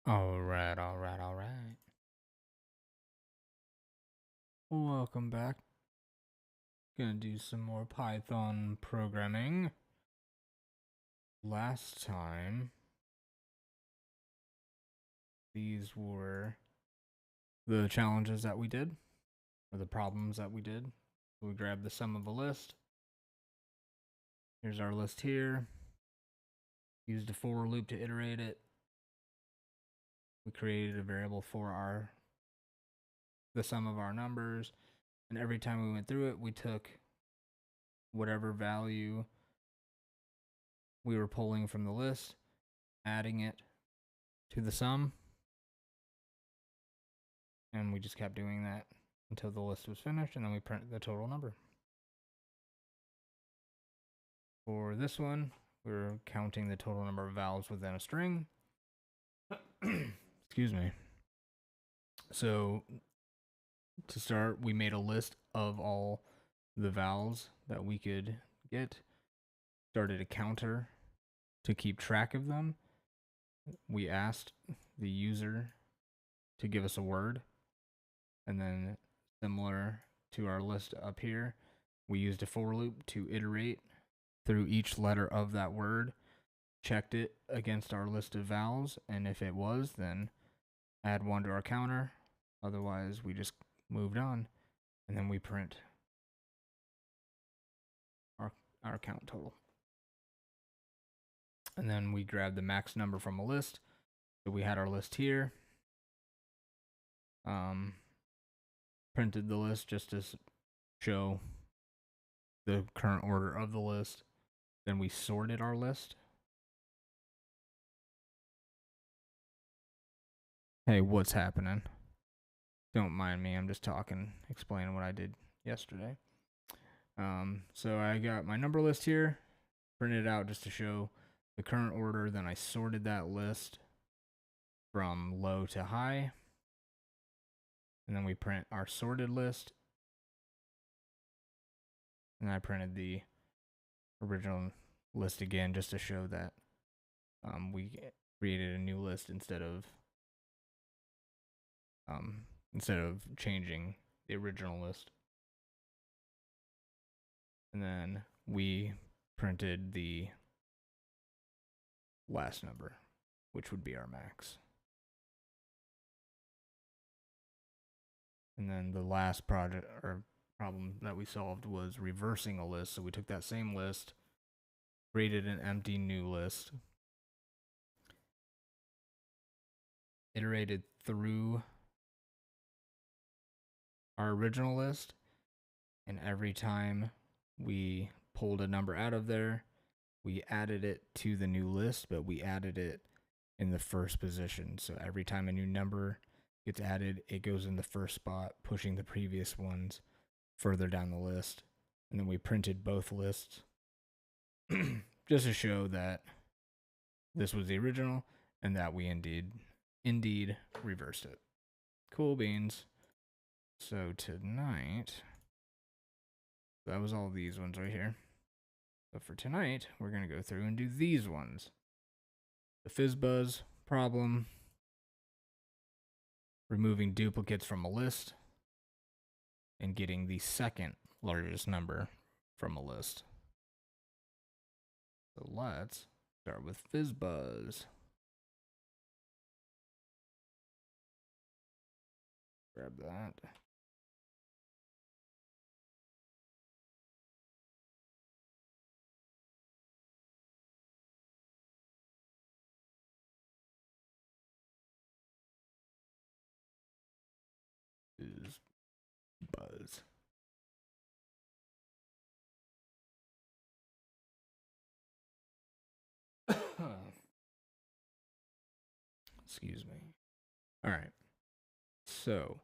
Alright. Welcome back. Gonna do some more Python programming. Last time, these were the challenges that we did, or the problems that we did. We grabbed the sum of a list. Here's our list here. Used a for loop to iterate it. We created a variable for the sum of our numbers, and every time we went through it, we took whatever value we were pulling from the list, adding it to the sum, and we just kept doing that until the list was finished, and then we print the total number. For this one, we're counting the total number of vowels within a string. Excuse me. So to start, we made a list of all the vowels that we could get, started a counter to keep track of them. We asked the user to give us a word, and then similar to our list up here, we used a for loop to iterate through each letter of that word, checked it against our list of vowels, and if it was, then add one to our counter. Otherwise, we just moved on, and then we print our count total. And then we grab the max number from a list. So we had our list here. Printed the list just to show the current order of the list. Then we sorted our list. Hey, what's happening? Don't mind me, I'm just talking, explaining what I did yesterday. So I got my number list here, printed it out just to show the current order. Then I sorted that list from low to high. And then we print our sorted list. And I printed the original list again just to show that we created a new list instead of changing the original list. And then we printed the last number, which would be our max. And then the last problem that we solved was reversing a list. So we took that same list, created an empty new list, iterated through our original list, and every time we pulled a number out of there, we added it to the new list, but we added it in the first position. So every time a new number gets added, it goes in the first spot, pushing the previous ones further down the list. And then we printed both lists just to show that this was the original and that we indeed reversed it. Cool beans. So tonight, that was all these ones right here. But for tonight, we're going to go through and do these ones. The FizzBuzz problem, removing duplicates from a list, and getting the second largest number from a list. So let's start with FizzBuzz. Grab that. FizzBuzz. Excuse me. All right. So,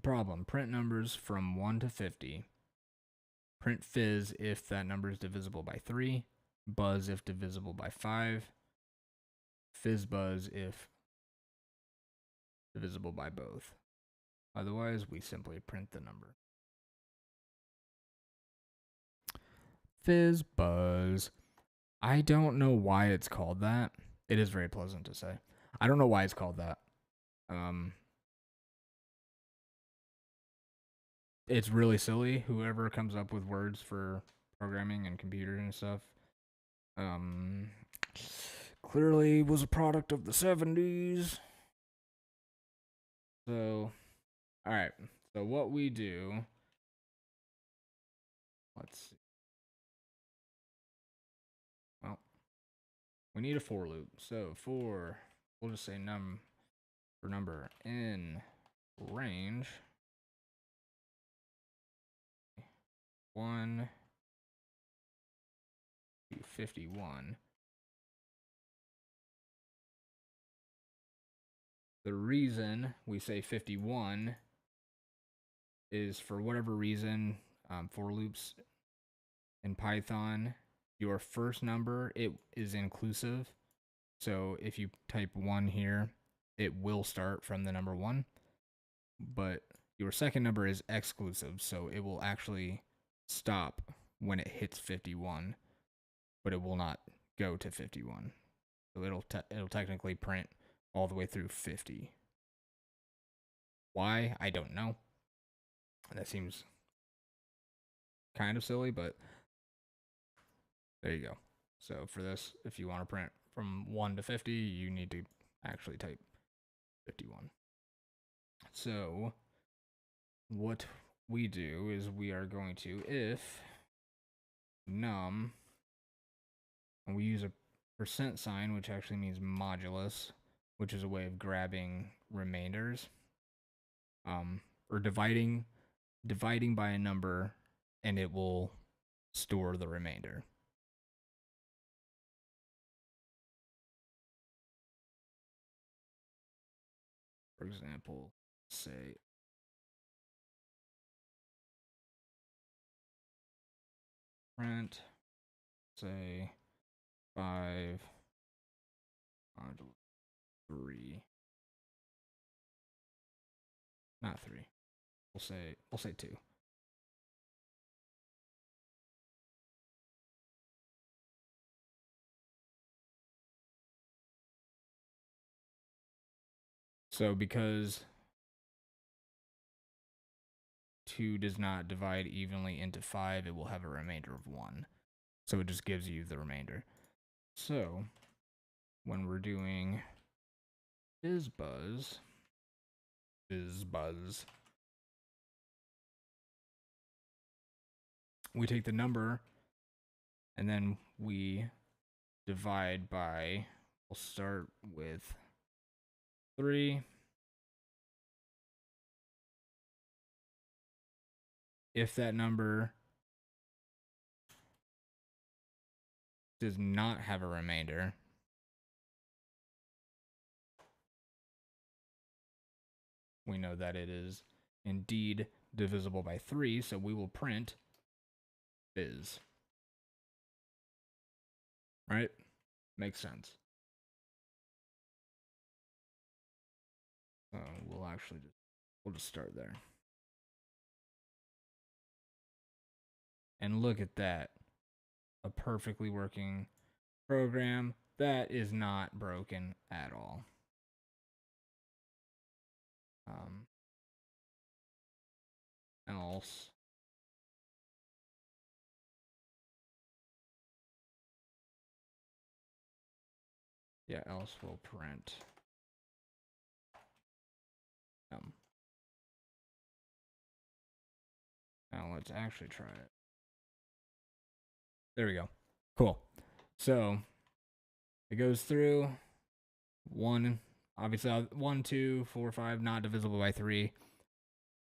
problem, print numbers from 1 to 50. Print fizz if that number is divisible by 3. Buzz if divisible by 5. FizzBuzz if divisible by both. Otherwise, we simply print the number. FizzBuzz. I don't know why it's called that. It is very pleasant to say. I don't know why it's called that. It's really silly. Whoever comes up with words for programming and computers and stuff, um, clearly was a product of the 70s. So, all right. So what we do, let's see. Well, we need a for loop. So we'll just say for number in range 1 to 51. The reason we say 51 is for whatever reason, for loops in Python, your first number, it is inclusive. So if you type 1 here, it will start from the number 1. But your second number is exclusive, so it will actually stop when it hits 51, but it will not go to 51. So it'll technically print all the way through 50. Why? I don't know. That seems kind of silly, but there you go. So for this, if you want to print from 1 to 50, you need to actually type 51. So what we do is we are going to if num, and we use a percent sign, which actually means modulus, which is a way of grabbing remainders, or dividing by a number, and it will store the remainder. For example, say print, say 5 modulus 3, not 3. We'll say 2. So because 2 does not divide evenly into 5, it will have a remainder of 1. So it just gives you the remainder. So when we're doing BizBuzz, we take the number and then we divide by, we'll start with 3. If that number does not have a remainder, we know that it is indeed divisible by 3, so we will print biz. Right? Makes sense. We'll just start there. And look at that. A perfectly working program that is not broken at all. Else we'll print now let's actually try it. There we go. Cool. So it goes through 1, obviously 1, 2, 4, 5, not divisible by 3.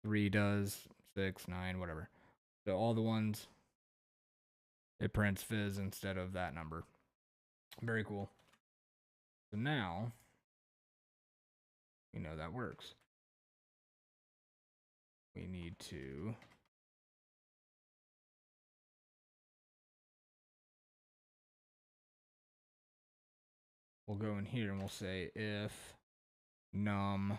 3 does, 6, 9, whatever. So all the ones, it prints fizz instead of that number. Very cool. So now we know that works. We need to we'll go in here and we'll say if num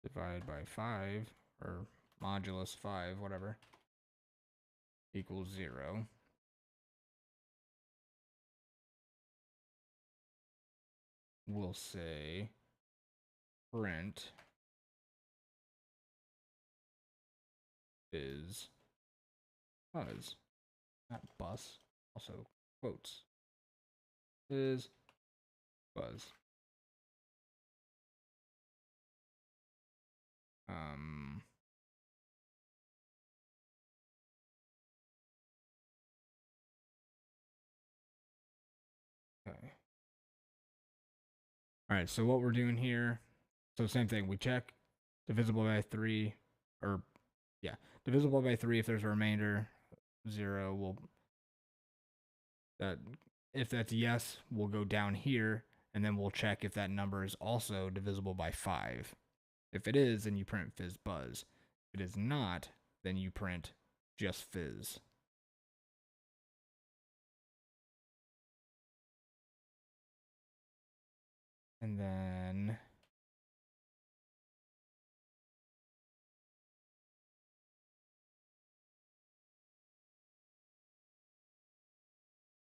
divided by 5 or modulus 5, whatever, equals 0. we'll say print is buzz, not bus. Also quotes is buzz. Okay. All right, so what we're doing here, so same thing, we check divisible by 3, or yeah, divisible by 3 if there's a remainder, 0, we'll, that, if that's yes, we'll go down here, and then we'll check if that number is also divisible by 5. If it is, then you print fizz buzz. If it is not, then you print just fizz. And then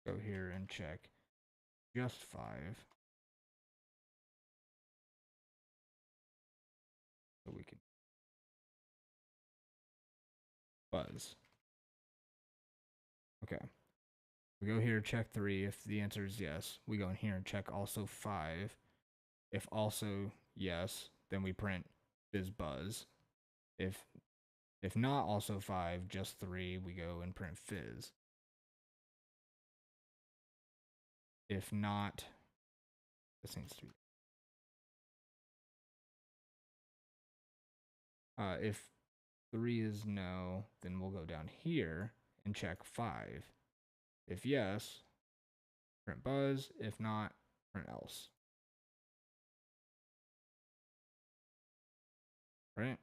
go here and check just 5. So we can buzz. Okay. We go here, check 3. If the answer is yes, we go in here and check also 5. If also yes, then we print fizz buzz. If not also 5, just 3, we go and print fizz. If not, this needs to be. If 3 is no, then we'll go down here and check 5. If yes, print buzz. If not, print else. Right?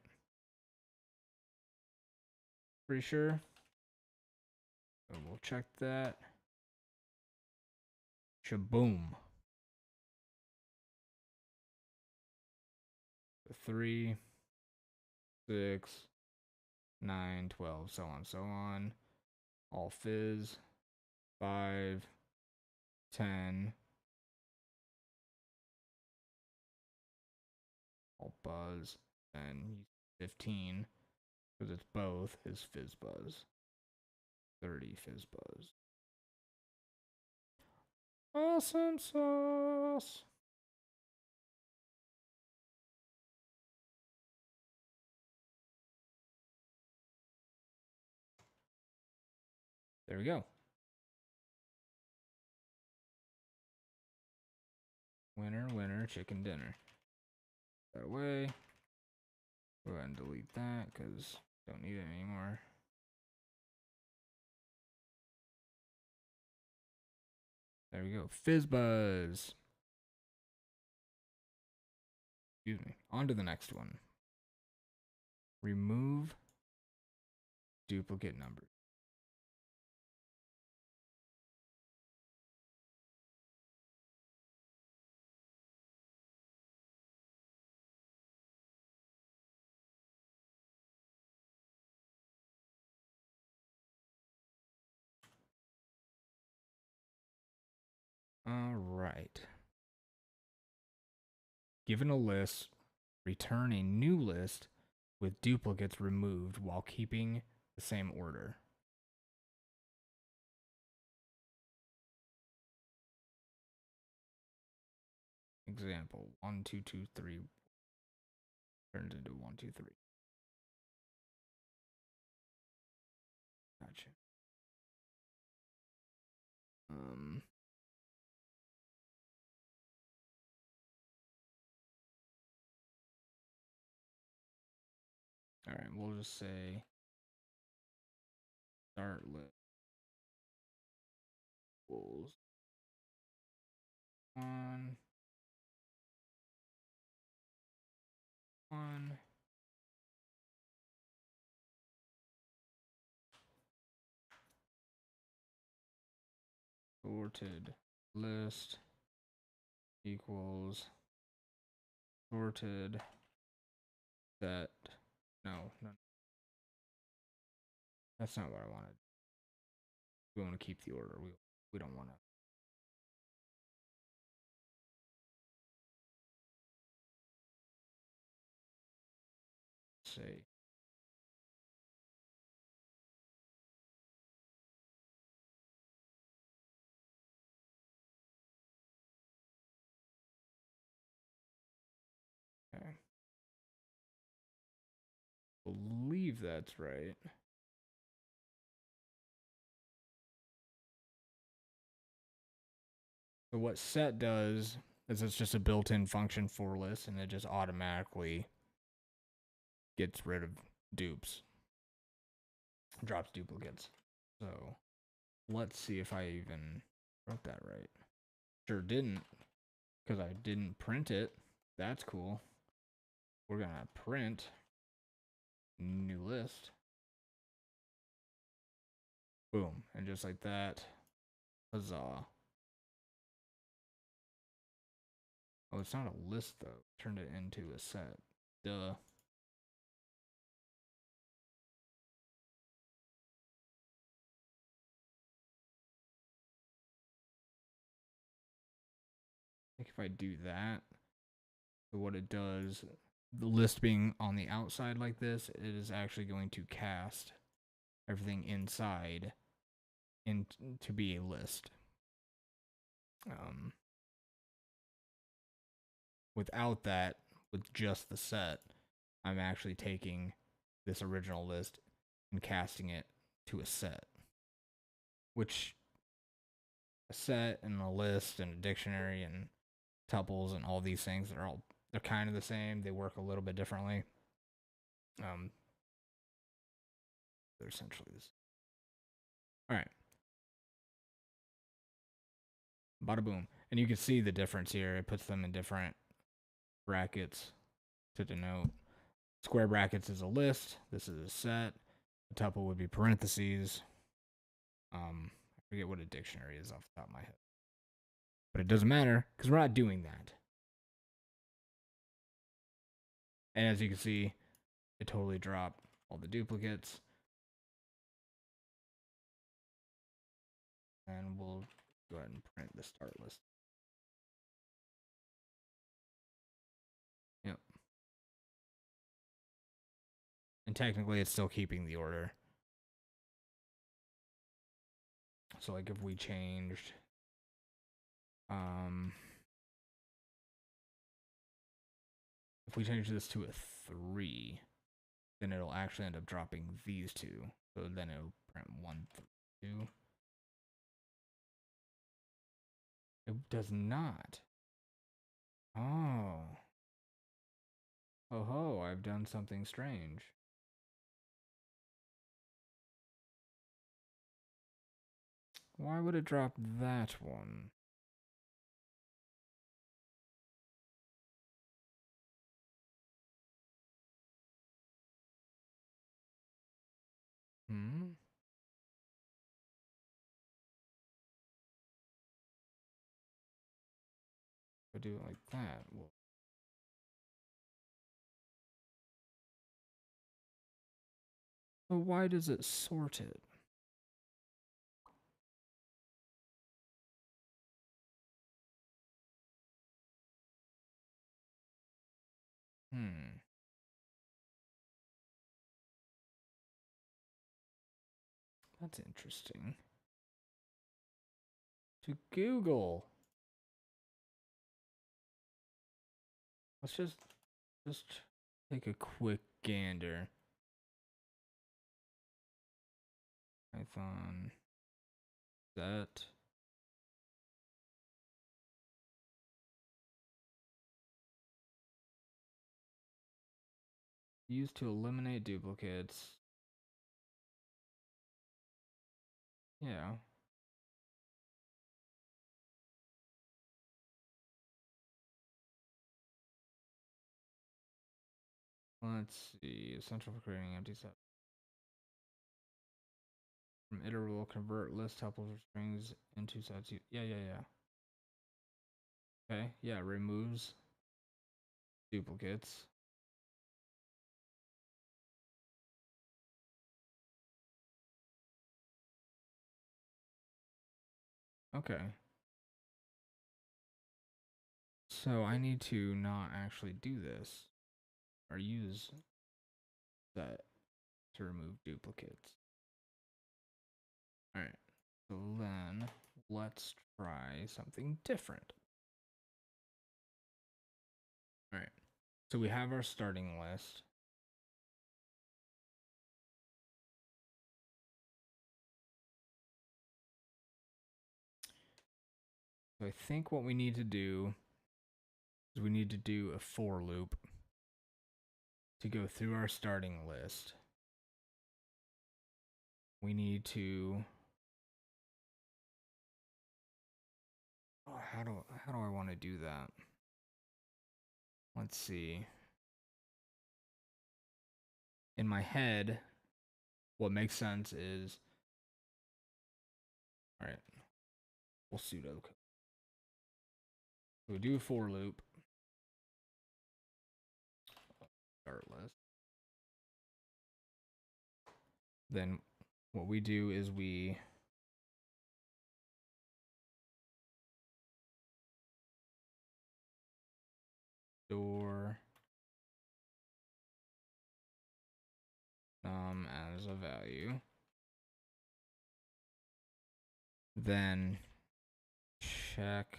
Pretty sure. So we'll check that. Shaboom. 3, 6, 9, 12, so on, so on. All fizz. 5, 10. All buzz. And 15, because it's both, is fizz buzz. 30 fizz buzz. Awesome sauce. There we go. Winner, winner, chicken dinner. That away. Go ahead and delete that because don't need it anymore. There we go. Fizz buzz. Excuse me. On to the next one. Remove duplicate numbers. All right. Given a list, return a new list with duplicates removed while keeping the same order. Example, 1, 2, 2, 3 turns into 1, 2, 3. Gotcha. All right, we'll just say start list equals 1, 1. Sorted list equals sorted set. No, no, that's not what I wanted. We want to keep the order. We don't want to. say? Okay. Believe that's right. So what set does is it's just a built-in function for list, and it just automatically gets rid of dupes, drops duplicates. So let's see if I even wrote that right. Sure didn't, because I didn't print it. That's cool. We're gonna print new list. Boom. And just like that, huzzah. Oh, it's not a list though. Turned it into a set. Duh. I think if I do that, so what it does, the list being on the outside like this, it is actually going to cast everything inside to be a list. Without that, with just the set, I'm actually taking this original list and casting it to a set, which a set and a list and a dictionary and tuples and all these things they're kind of the same. They work a little bit differently. They're essentially this. All right. Bada boom. And you can see the difference here. It puts them in different brackets to denote. Square brackets is a list. This is a set. A tuple would be parentheses. I forget what a dictionary is off the top of my head. But it doesn't matter because we're not doing that. And as you can see, it totally dropped all the duplicates. And we'll go ahead and print the start list. Yep. And technically it's still keeping the order. So like if we changed if we change this to a 3, then it'll actually end up dropping these two. So then it'll print 1 through 2. It does not. Oh. Oh ho, I've done something strange. Why would it drop that one? Hmm? If I do it like that, well. So why does it sort it? That's interesting. To Google. Let's just take a quick gander. Python set. Used to eliminate duplicates. Yeah. Let's see. Essential for creating empty set. From iterable, convert list tuples or strings into sets. Yeah. Okay. Yeah. Removes duplicates. Okay. So I need to not actually do this or use set to remove duplicates. All right, so then let's try something different. All right, so we have our starting list. So I think what we need to do is we need to do a for loop to go through our starting list. We need to, how do I want to do that? Let's see. In my head, what makes sense is, all right, we'll pseudo. We do a for loop. Start list. Then what we do is we store as a value. Then check.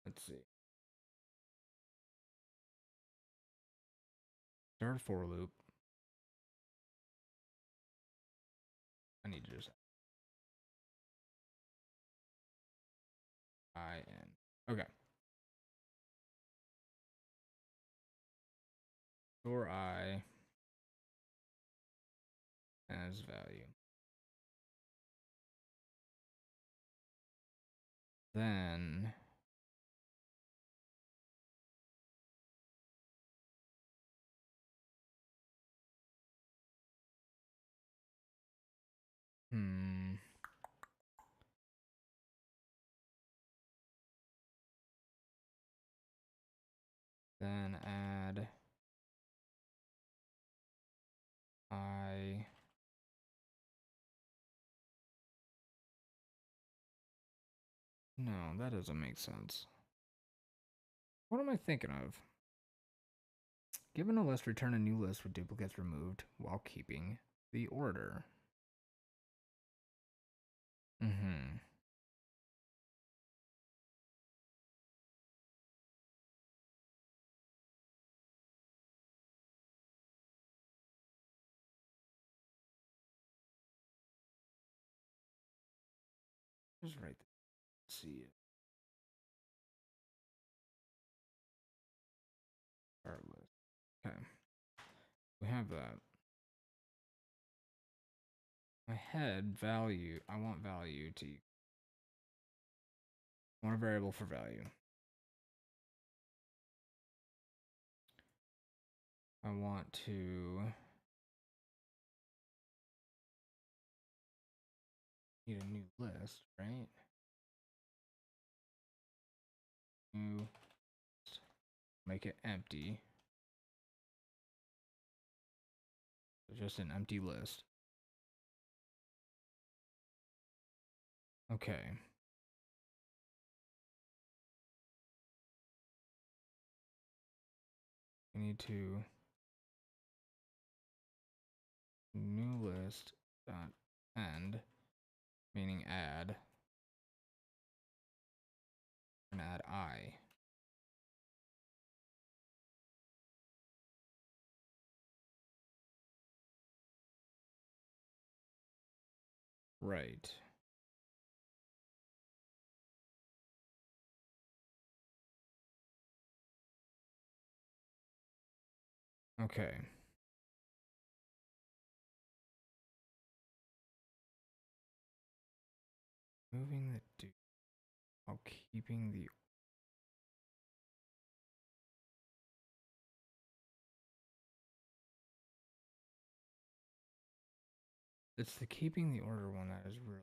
Let's see. Start for loop. I need to just okay. Store I as value. Then then add I. No, that doesn't make sense. What am I thinking of? Given a list, return a new list with duplicates removed while keeping the order. Just right there. See it. Start list. Okay. We have that. My head value. I want value to. I want a variable for value. I want to need a new list, right? New. Make it empty. So just an empty list. Okay. We need to new list dot end, meaning add, and add I. Right. Okay. Moving the do while keeping the. It's the keeping the order one that is real.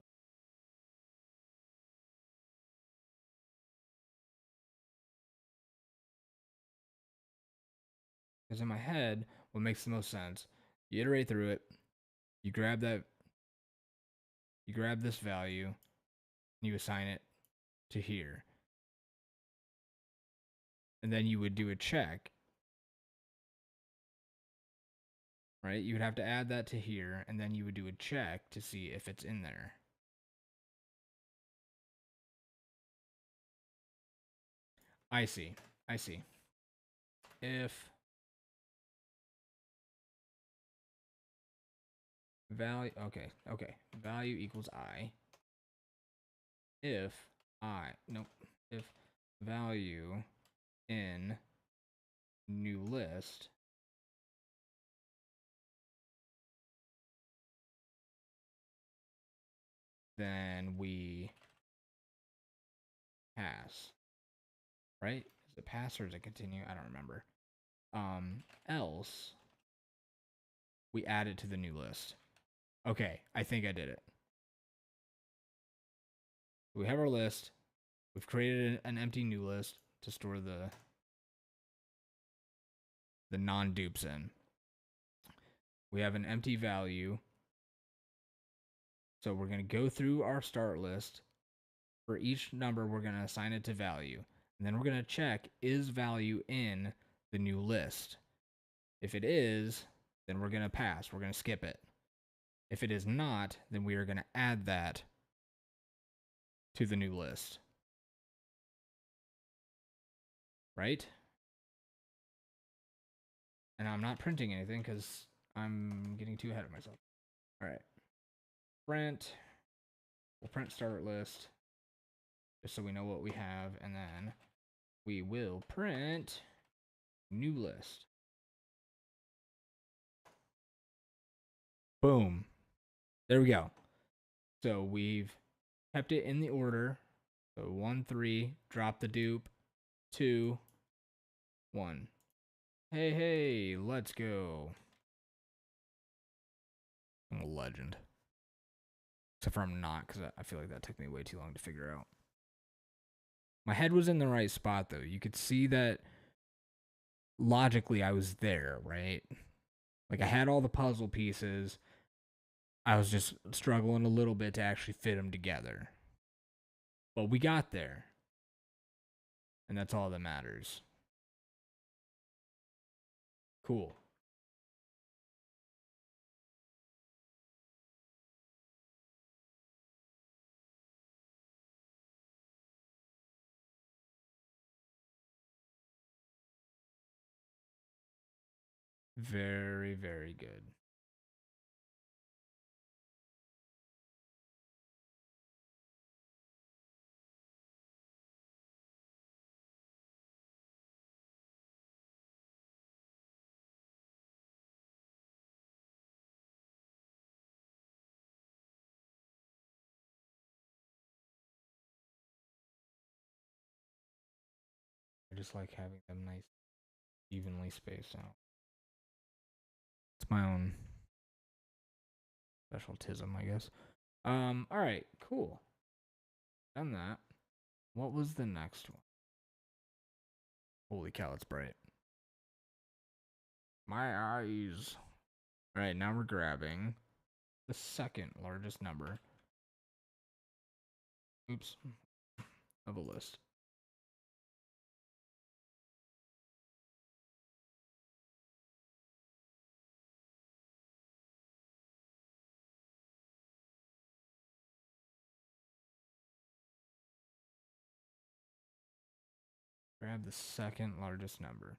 Because in my head, what makes the most sense, you iterate through it, you grab this value, and you assign it to here. And then you would do a check, right? You would have to add that to here, and then you would do a check to see if it's in there. I see. I see. If value, okay, value equals I. If if value in new list then we pass, right? Is it pass or is it continue? I don't remember. Else we add it to the new list. Okay, I think I did it. We have our list. We've created an empty new list to store the non-dupes in. We have an empty value. So we're going to go through our start list. For each number, we're going to assign it to value. And then we're going to check, is value in the new list? If it is, then we're going to pass. We're going to skip it. If it is not, then we are going to add that to the new list. Right? And I'm not printing anything because I'm getting too ahead of myself. All right. Print. We'll print start list just so we know what we have. And then we will print new list. Boom. There we go. So we've kept it in the order. So 1, 3, drop the dupe. 2, 1. Hey, let's go. I'm a legend. Except for I'm not, because I feel like that took me way too long to figure out. My head was in the right spot, though. You could see that logically I was there, right? Like, I had all the puzzle pieces. I was just struggling a little bit to actually fit them together. But we got there. And that's all that matters. Cool. Very, very good. I just like having them nice, evenly spaced out. It's my own specialtism, I guess. All right, cool. Done that. What was the next one? Holy cow, it's bright. My eyes. All right, now we're grabbing the second largest number. Oops. Of a list. Grab the second largest number.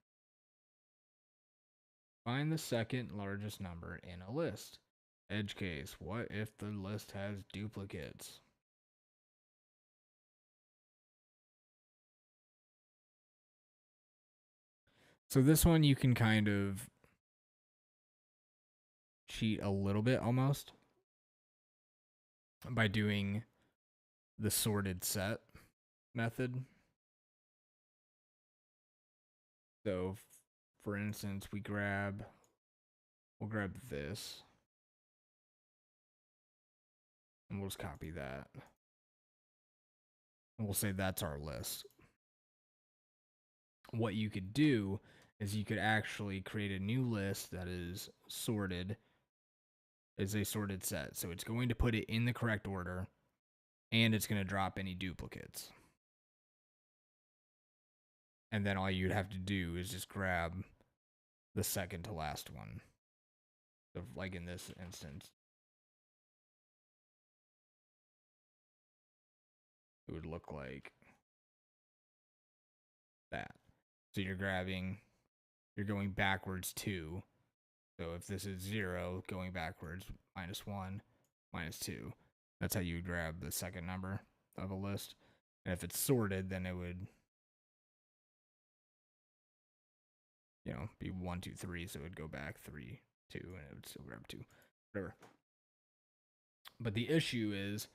Find the second largest number in a list. Edge case. What if the list has duplicates? So this one you can kind of cheat a little bit almost by doing the sorted set method. So for instance, we'll grab this and we'll just copy that. And we'll say that's our list. What you could do is you could actually create a new list that is sorted as a sorted set. So it's going to put it in the correct order and it's going to drop any duplicates. And then all you'd have to do is just grab the second to last one. So like in this instance, it would look like that. So you're going backwards 2. So if this is 0, going backwards, -1, -2. That's how you would grab the second number of a list. And if it's sorted, then it would, be 1, 2, 3. So it would go back 3, 2, and it would still grab 2. Whatever. But the issue is,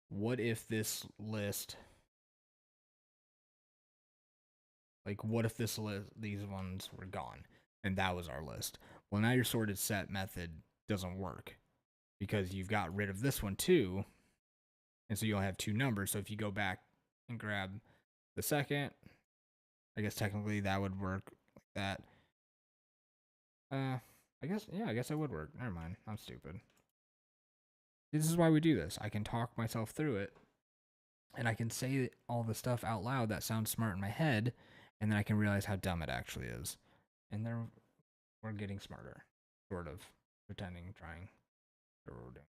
what if this list, these ones were gone and that was our list? Well, now your sorted set method doesn't work because you've got rid of this one too. And so you'll have 2 numbers. So if you go back and grab the second, I guess technically that would work like that. I guess it would work. Never mind. I'm stupid. This is why we do this. I can talk myself through it, and I can say all the stuff out loud that sounds smart in my head, and then I can realize how dumb it actually is. And then we're getting smarter, sort of, pretending, trying, whatever we're doing.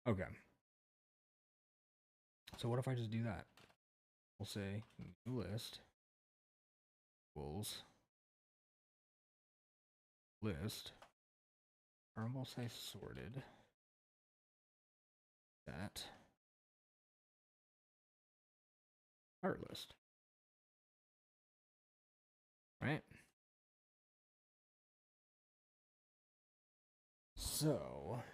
Okay. So what if I just do that? We'll say new list equals list, or we'll say sorted that our list, right? So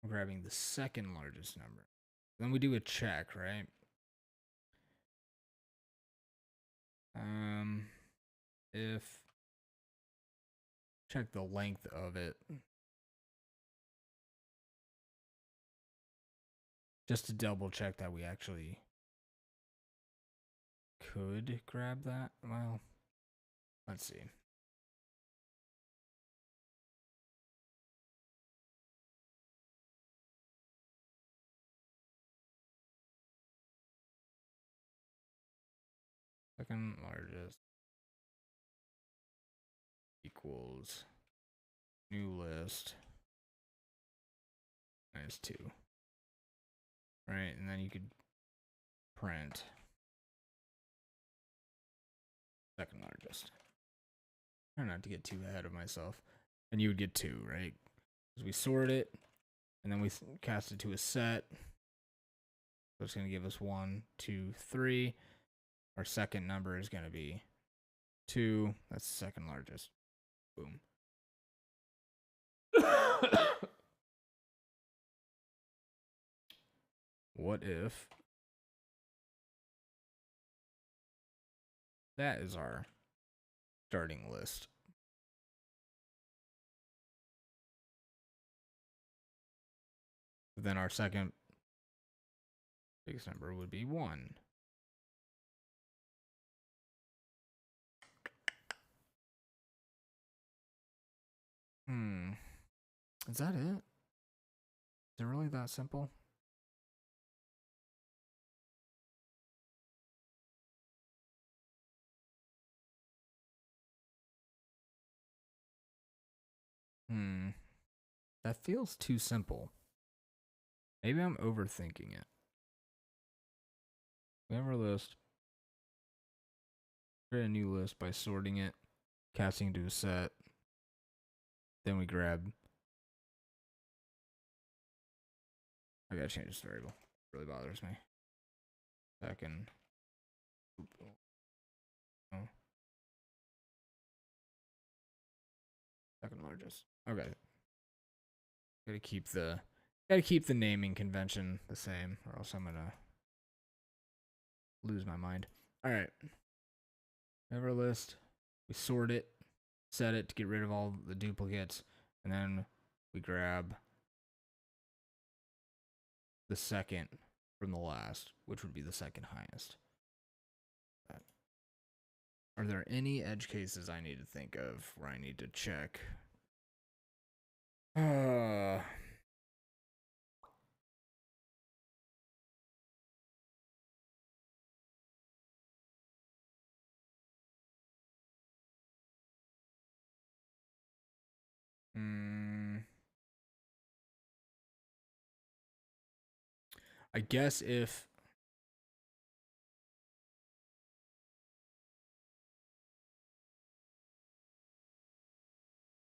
I'm grabbing the second largest number. Then we do a check, right? If check the length of it, just to double check that we actually could grab that. Well, let's see. Second largest equals new list -2. Right, and then you could print second largest. Try not to get too ahead of myself. And you would get 2, right? Because we sort it, and then we cast it to a set. So it's going to give us 1, 2, 3. Our second number is going to be 2. That's the second largest. Boom. What if that is our starting list? Then our second biggest number would be 1. Is that it? Is it really that simple? That feels too simple. Maybe I'm overthinking it. We have our list. Create a new list by sorting it, casting into a set. Then we grab. I gotta change this variable. It really bothers me. Second. Oh. Second largest. Okay. Gotta keep the naming convention the same, or else I'm gonna lose my mind. All right. We have our list. We sort it, set it to get rid of all the duplicates, and then we grab the second from the last, which would be the second highest. Are there any edge cases I need to think of where I need to check? I guess if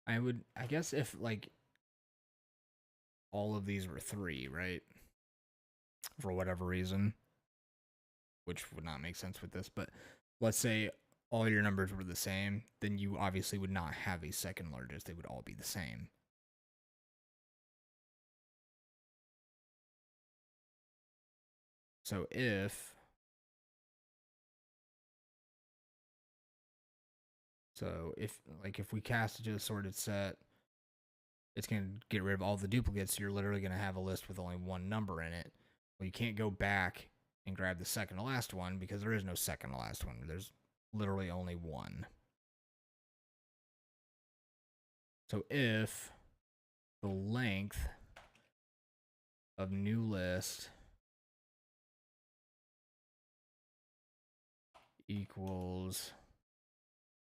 I guess if like all of these were 3, right? For whatever reason, which would not make sense with this, but let's say all your numbers were the same, then you obviously would not have a second largest. They would all be the same. So if we cast it to a sorted set, it's going to get rid of all the duplicates. So you're literally going to have a list with only one number in it. Well, you can't go back and grab the second to last one because there is no second to last one. There's literally only one. So if the length of new list equals,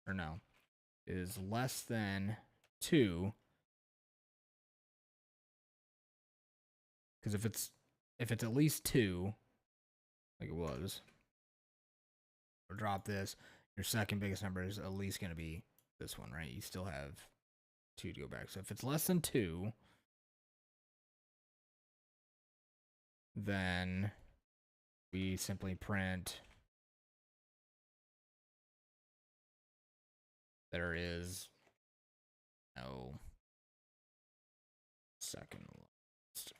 or no, is less than 2, because if it's at least 2, like it was, or drop this, your second biggest number is at least going to be this one, right? You still have 2 to go back. So if it's less than 2, then we simply print there is no second list.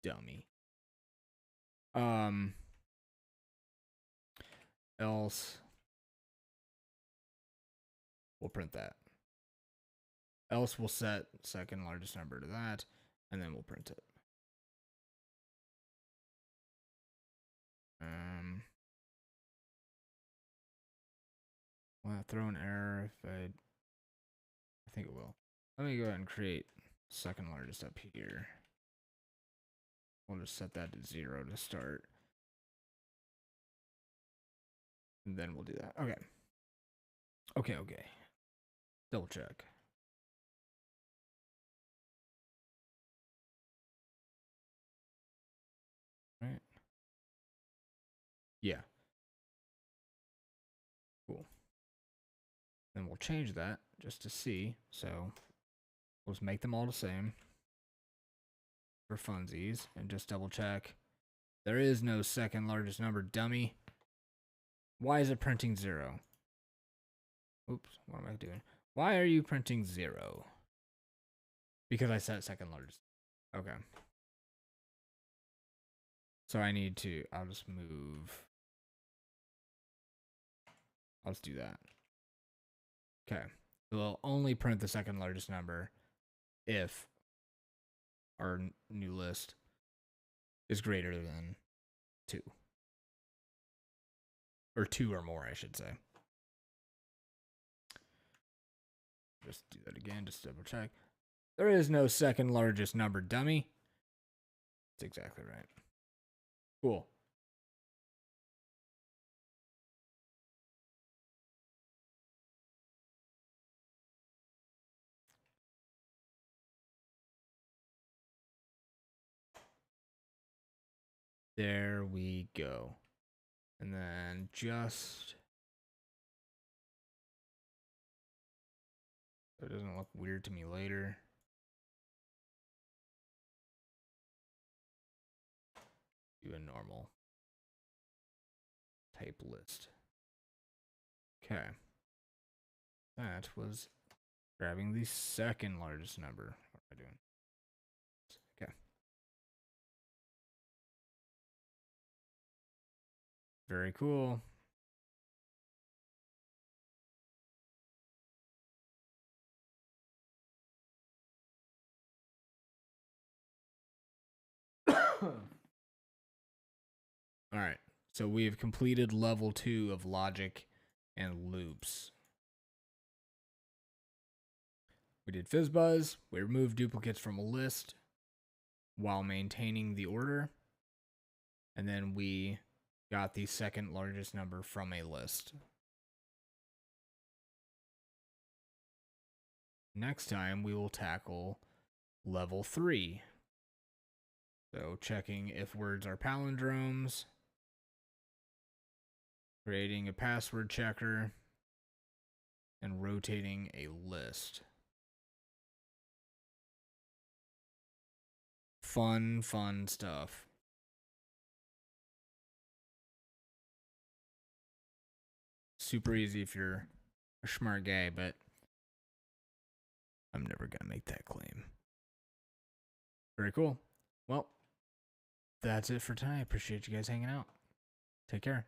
Dummy. Else we'll print that. Else we'll set second largest number to that, and then we'll print it. Will it throw an error if I think it will. Let me go ahead and create second largest up here. We'll just set that to 0 to start. And then we'll do that. Okay. Okay. Double check. Right. Yeah. Cool. Then we'll change that just to see. So we'll just make them all the same for funsies and just double check. There is no second largest number, dummy. Why is it printing 0? Oops, what am I doing? Why are you printing 0? Because I set second largest. Okay. So I need to, I'll just move. I'll just do that. Okay. So we'll only print the second largest number if our new list is greater than 2. Or 2 or more, I should say. Just do that again, just double check. There is no second largest number, dummy. That's exactly right. Cool. There we go. And then just so it doesn't look weird to me later. Do a normal type list. Okay. That was grabbing the second largest number. What am I doing? Okay. Very cool. All right. So we have completed level 2 of logic and loops. We did FizzBuzz. We removed duplicates from a list while maintaining the order. And then we got the second largest number from a list. Next time, we will tackle level 3. So checking if words are palindromes, creating a password checker, and rotating a list. Fun stuff. Super easy if you're a smart guy, but I'm never going to make that claim. Very cool. Well, that's it for tonight. Appreciate you guys hanging out. Take care.